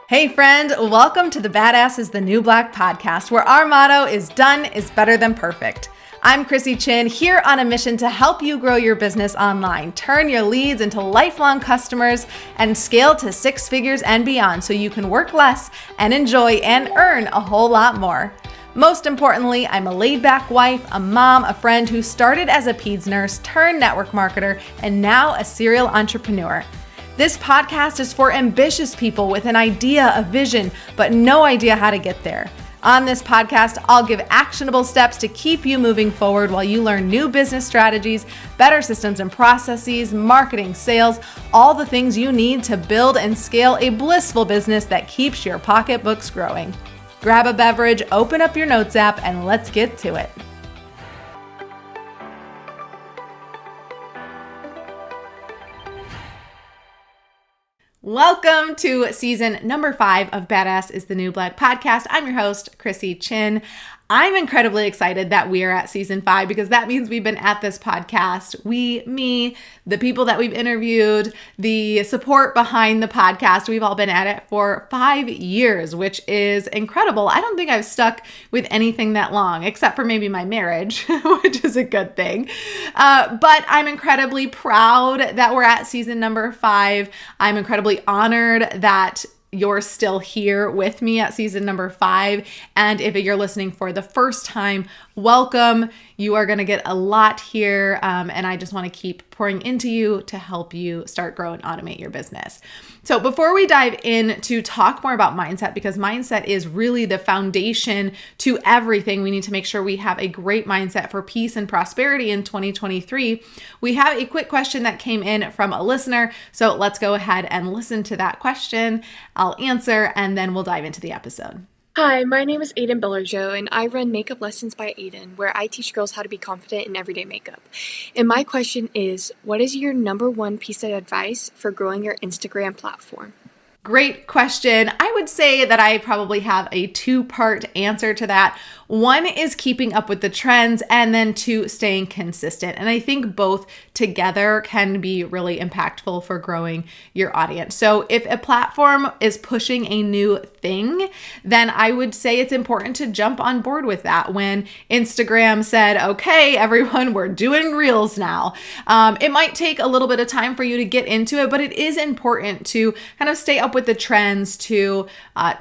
Hey friend, welcome to the Badass is the New Black podcast, where our motto is done is better than perfect. I'm Chrissy Chin, here on a mission to help you grow your business online, turn your leads into lifelong customers, and scale to six figures and beyond so you can work less and enjoy and earn a whole lot more. Most importantly, I'm a laid-back wife, a mom, a friend who started as a peds nurse, turned network marketer, and now a serial entrepreneur. This podcast is for ambitious people with an idea, a vision, but no idea how to get there. On this podcast, I'll give actionable steps to keep you moving forward while you learn new business strategies, better systems and processes, marketing, sales, all the things you need to build and scale a blissful business that keeps your pocketbooks growing. Grab a beverage, open up your notes app, and let's get to it. Welcome to season number 5 of Badass is the New Black podcast. I'm your host, Chrissy Chin. I'm incredibly excited that we are at season 5 because that means we've been at this podcast. Me, the people that we've interviewed, the support behind the podcast, we've all been at it for 5 years, which is incredible. I don't think I've stuck with anything that long, except for maybe my marriage, which is a good thing. But I'm incredibly proud that we're at season number 5. I'm incredibly honored that you're still here with me at season number 5. And if you're listening for the first time, welcome. You are going to get a lot here. And I just want to keep pouring into you to help you start, grow, and automate your business. So before we dive in to talk more about mindset, because mindset is really the foundation to everything, we need to make sure we have a great mindset for peace and prosperity in 2023. We have a quick question that came in from a listener. So let's go ahead and listen to that question. I'll answer, and then we'll dive into the episode. Hi, my name is Aiden Billerjo, and I run Makeup Lessons by Aiden, where I teach girls how to be confident in everyday makeup. And my question is, what is your number one piece of advice for growing your Instagram platform? Great question. I would say that I probably have a 2-part answer to that. One is keeping up with the trends, and then 2, staying consistent. And I think both together can be really impactful for growing your audience. So if a platform is pushing a new thing, then I would say it's important to jump on board with that. When Instagram said, okay, everyone, we're doing Reels now. It might take a little bit of time for you to get into it, but it is important to kind of stay up with the trends, to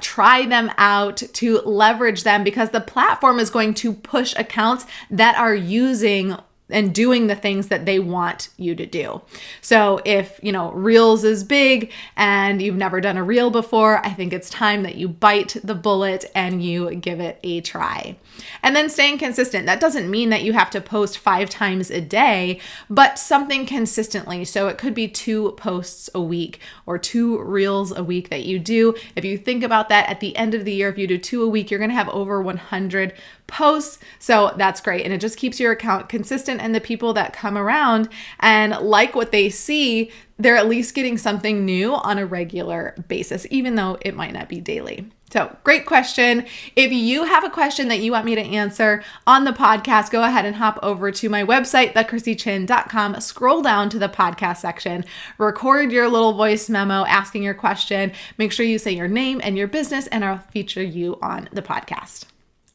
try them out, to leverage them, because the platform is going to push accounts that are using and doing the things that they want you to do. So if, Reels is big and you've never done a Reel before, I think it's time that you bite the bullet and you give it a try. And then staying consistent. That doesn't mean that you have to post 5 times a day, but something consistently. So it could be 2 posts a week or 2 Reels a week that you do. If you think about that, at the end of the year, if you do 2 a week, you're going to have over 100 posts. So that's great. And it just keeps your account consistent, and the people that come around and like what they see, they're at least getting something new on a regular basis, even though it might not be daily. So great question. If you have a question that you want me to answer on the podcast, go ahead and hop over to my website, thechrissychin.com, scroll down to the podcast section, record your little voice memo asking your question. Make sure you say your name and your business, and I'll feature you on the podcast.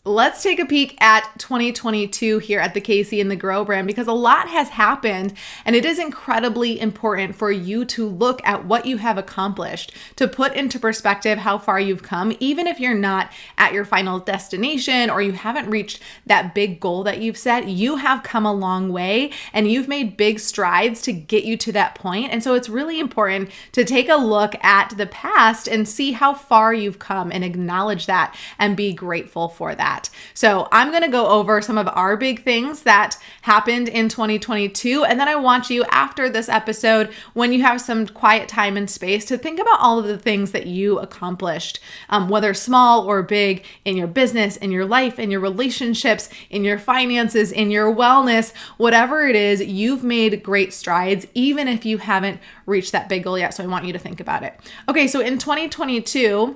Let's take a peek at 2022 here at the Casey and the Grow brand, because a lot has happened, and it is incredibly important for you to look at what you have accomplished, to put into perspective how far you've come, even if you're not at your final destination or you haven't reached that big goal that you've set. You have come a long way, and you've made big strides to get you to that point. And so it's really important to take a look at the past and see how far you've come and acknowledge that and be grateful for that. So I'm going to go over some of our big things that happened in 2022. And then I want you, after this episode, when you have some quiet time and space, to think about all of the things that you accomplished, whether small or big, in your business, in your life, in your relationships, in your finances, in your wellness, whatever it is, you've made great strides, even if you haven't reached that big goal yet. So I want you to think about it. Okay, so in 2022,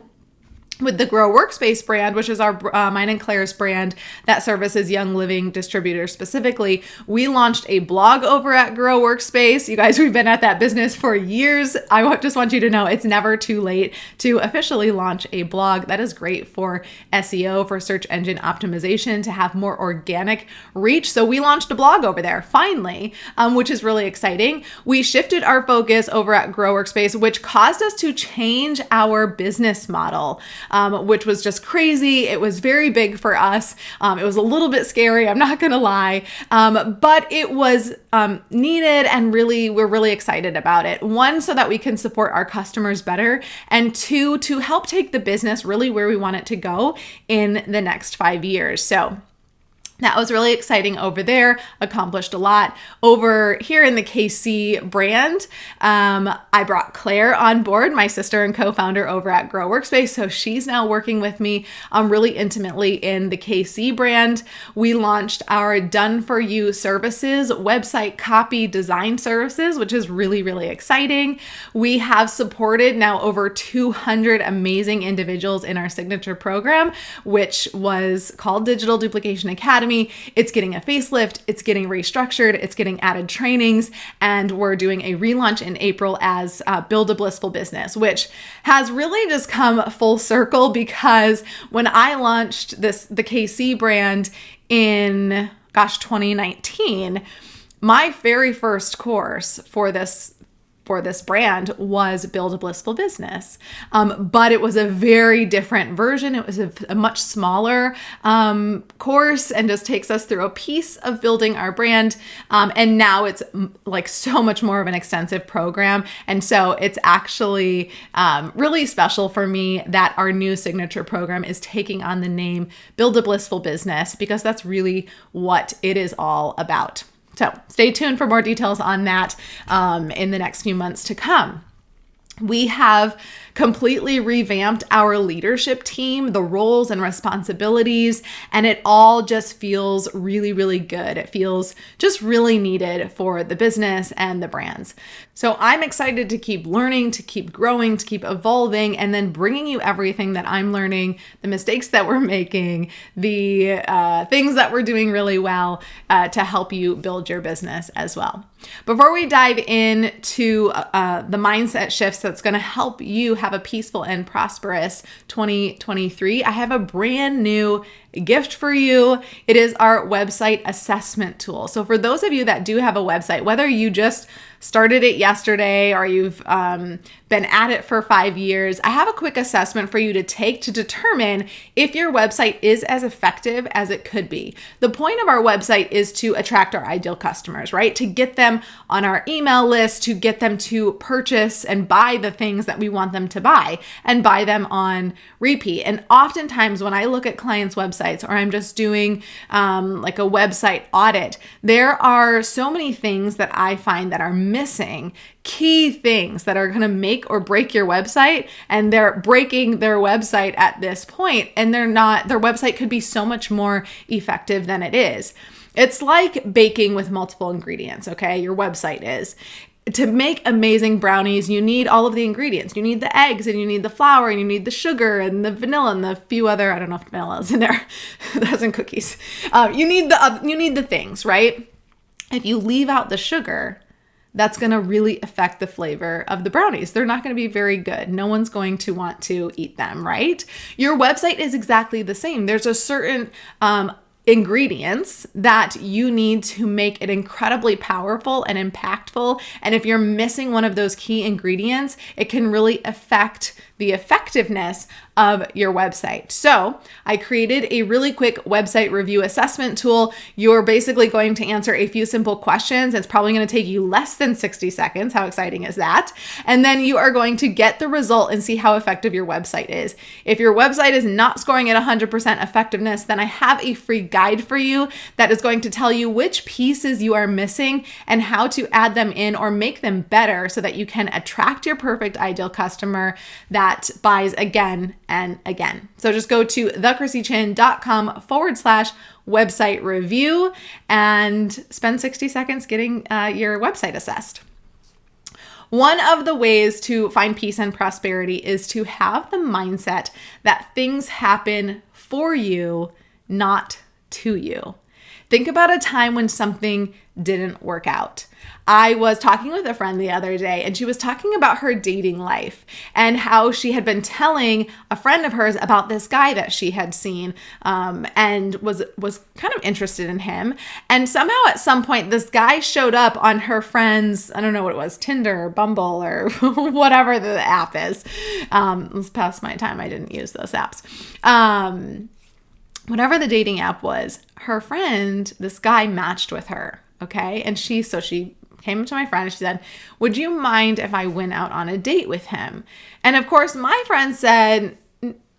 with the Grow Workspace brand, which is our mine and Claire's brand that services Young Living distributors specifically, we launched a blog over at Grow Workspace. You guys, we've been at that business for years. I just want you to know it's never too late to officially launch a blog. That is great for SEO, for search engine optimization, to have more organic reach. So we launched a blog over there finally, which is really exciting. We shifted our focus over at Grow Workspace, which caused us to change our business model. Which was just crazy. It was very big for us. It was a little bit scary, I'm not gonna lie, but it was needed, and we're really excited about it. One, so that we can support our customers better, and two, to help take the business really where we want it to go in the next 5 years. So that was really exciting over there, accomplished a lot. Over here in the KC brand, I brought Claire on board, my sister and co-founder over at Grow Workspace. So she's now working with me really intimately in the KC brand. We launched our Done For You services, website copy design services, which is really, really exciting. We have supported now over 200 amazing individuals in our signature program, which was called Digital Duplication Academy. It's getting a facelift, it's getting restructured, it's getting added trainings, and we're doing a relaunch in April as Build a Blissful Business, which has really just come full circle, because when I launched the KC brand in 2019, my very first course for this brand was Build a Blissful Business. But it was a very different version. It was a much smaller course, and just takes us through a piece of building our brand. And now it's like so much more of an extensive program. And so it's actually really special for me that our new signature program is taking on the name Build a Blissful Business, because that's really what it is all about. So stay tuned for more details on that in the next few months to come. We have completely revamped our leadership team, the roles and responsibilities, and it all just feels really, really good. It feels just really needed for the business and the brands. So I'm excited to keep learning, to keep growing, to keep evolving, and then bringing you everything that I'm learning, the mistakes that we're making, the things that we're doing really well to help you build your business as well. Before we dive into the mindset shifts that's going to help you have a peaceful and prosperous 2023, I have a brand new gift for you. It is our website assessment tool. So for those of you that do have a website, whether you just started it yesterday or you've been at it for 5 years, I have a quick assessment for you to take to determine if your website is as effective as it could be. The point of our website is to attract our ideal customers, right? To get them on our email list, to get them to purchase and buy the things that we want them to buy, and buy them on repeat. And oftentimes when I look at clients' websites, or I'm just doing like a website audit, there are so many things that I find that are missing, key things that are going to make or break your website, and they're breaking their website at this point, and their website could be so much more effective than it is. It's like baking with multiple ingredients, okay? Your website is. To make amazing brownies, you need all of the ingredients. You need the eggs, and you need the flour, and you need the sugar, and the vanilla, and the few other, I don't know if vanilla is in there. That's in cookies. You need the things, right? If you leave out the sugar, that's going to really affect the flavor of the brownies. They're not going to be very good. No one's going to want to eat them, right? Your website is exactly the same. There's a certain ingredients that you need to make it incredibly powerful and impactful. And if you're missing one of those key ingredients, it can really affect the effectiveness of your website. So I created a really quick website review assessment tool. You're basically going to answer a few simple questions. It's probably going to take you less than 60 seconds. How exciting is that? And then you are going to get the result and see how effective your website is. If your website is not scoring at 100% effectiveness, then I have a free guide for you that is going to tell you which pieces you are missing and how to add them in or make them better so that you can attract your perfect ideal customer that buys again and again. So just go to thechrissichin.com/website review and spend 60 seconds getting your website assessed. One of the ways to find peace and prosperity is to have the mindset that things happen for you, not to you. Think about a time when something didn't work out. I was talking with a friend the other day, and she was talking about her dating life and how she had been telling a friend of hers about this guy that she had seen, and was kind of interested in him. And somehow at some point, this guy showed up on her friend's, I don't know what it was, Tinder or Bumble or whatever the app is. It was past my time. I didn't use those apps. Whatever the dating app was, her friend, this guy matched with her. Okay. And she came up to my friend and she said, would you mind if I went out on a date with him? And of course, my friend said,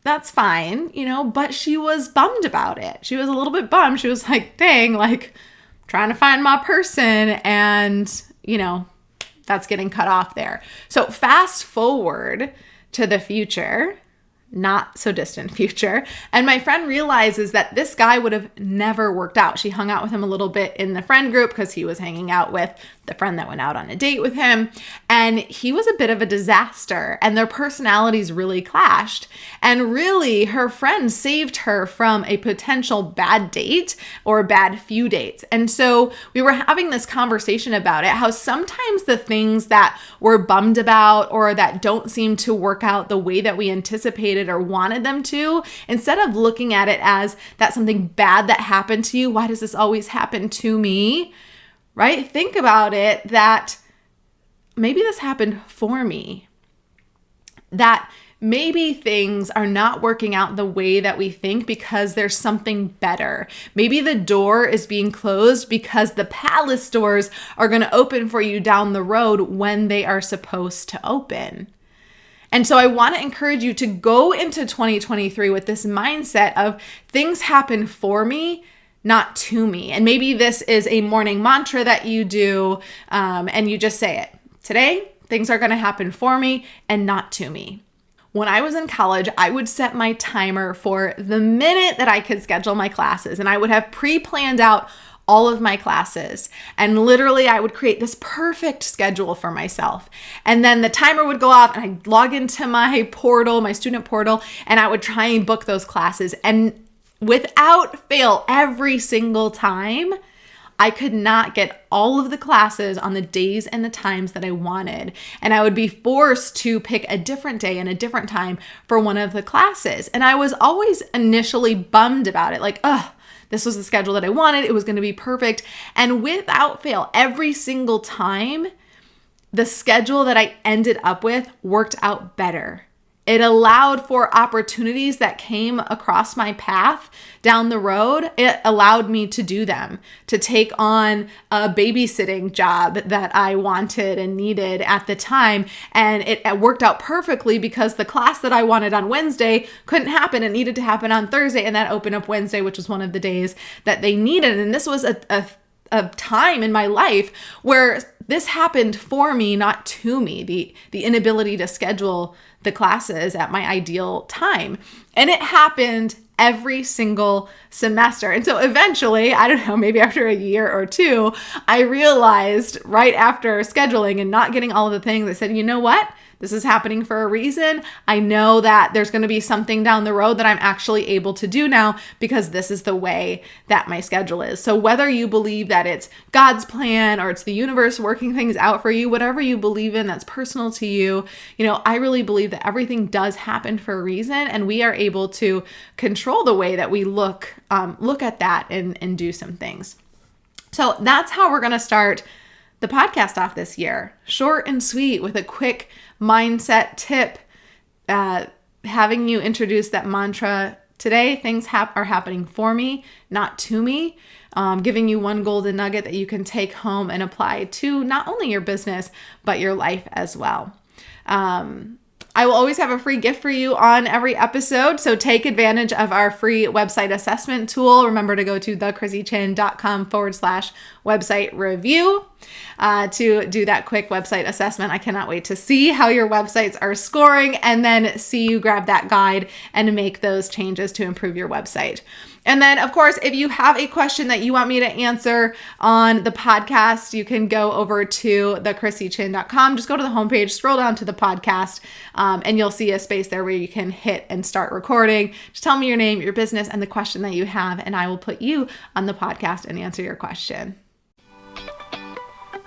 that's fine, but she was bummed about it. She was a little bit bummed. She was like, dang, like trying to find my person and, that's getting cut off there. So fast forward to the future, not so distant future. And my friend realizes that this guy would have never worked out. She hung out with him a little bit in the friend group because he was hanging out with the friend that went out on a date with him. And he was a bit of a disaster and their personalities really clashed. And really her friend saved her from a potential bad date or a bad few dates. And so we were having this conversation about it, how sometimes the things that we're bummed about or that don't seem to work out the way that we anticipated or wanted them to, instead of looking at it as that's something bad that happened to you, why does this always happen to me? Right? Think about it that maybe this happened for me. That maybe things are not working out the way that we think because there's something better. Maybe the door is being closed because the palace doors are going to open for you down the road when they are supposed to open. And so I want to encourage you to go into 2023 with this mindset of things happen for me, not to me. And maybe this is a morning mantra that you do, and you just say it. Today, things are going to happen for me and not to me. When I was in college, I would set my timer for the minute that I could schedule my classes, and I would have pre-planned out all of my classes. And literally I would create this perfect schedule for myself. And then the timer would go off and I'd log into my portal, my student portal, and I would try and book those classes. And without fail, every single time, I could not get all of the classes on the days and the times that I wanted. And I would be forced to pick a different day and a different time for one of the classes. And I was always initially bummed about it. Like, this was the schedule that I wanted. It was going to be perfect. And without fail, every single time, the schedule that I ended up with worked out better. It allowed for opportunities that came across my path down the road. It allowed me to do them, to take on a babysitting job that I wanted and needed at the time. And it worked out perfectly because the class that I wanted on Wednesday couldn't happen. It needed to happen on Thursday, and that opened up Wednesday, which was one of the days that they needed. And this was a time in my life where this happened for me, not to me, the inability to schedule the classes at my ideal time. And it happened every single semester. And so eventually, I don't know, maybe after a year or two, I realized right after scheduling and not getting all of the things, I said, you know what? This is happening for a reason. I know that there's going to be something down the road that I'm actually able to do now because this is the way that my schedule is. So whether you believe that it's God's plan or it's the universe working things out for you, whatever you believe in that's personal to you, I really believe that everything does happen for a reason, and we are able to control the way that we look at that and do some things. So that's how we're going to start the podcast off this year. Short and sweet with a quick mindset tip, having you introduce that mantra. Today, things are happening for me, not to me. Giving you one golden nugget that you can take home and apply to not only your business, but your life as well. I will always have a free gift for you on every episode, so take advantage of our free website assessment tool. Remember to go to thechrissychin.com/waitlist website review to do that quick website assessment. I cannot wait to see how your websites are scoring and then see you grab that guide and make those changes to improve your website. And then, of course, if you have a question that you want me to answer on the podcast, you can go over to thechrissychin.com. Just go to the homepage, scroll down to the podcast, and you'll see a space there where you can hit and start recording. Just tell me your name, your business, and the question that you have, and I will put you on the podcast and answer your question.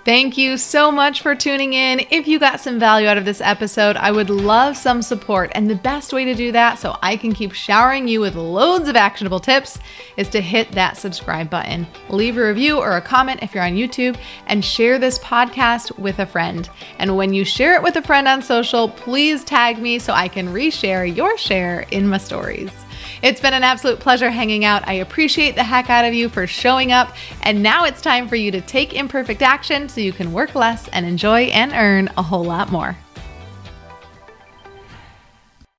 Thank you so much for tuning in. If you got some value out of this episode, I would love some support. And the best way to do that, so I can keep showering you with loads of actionable tips, is to hit that subscribe button. Leave a review or a comment if you're on YouTube, and share this podcast with a friend. And when you share it with a friend on social, please tag me so I can reshare your share in my stories. It's been an absolute pleasure hanging out. I appreciate the heck out of you for showing up. And now it's time for you to take imperfect action so you can work less and enjoy and earn a whole lot more.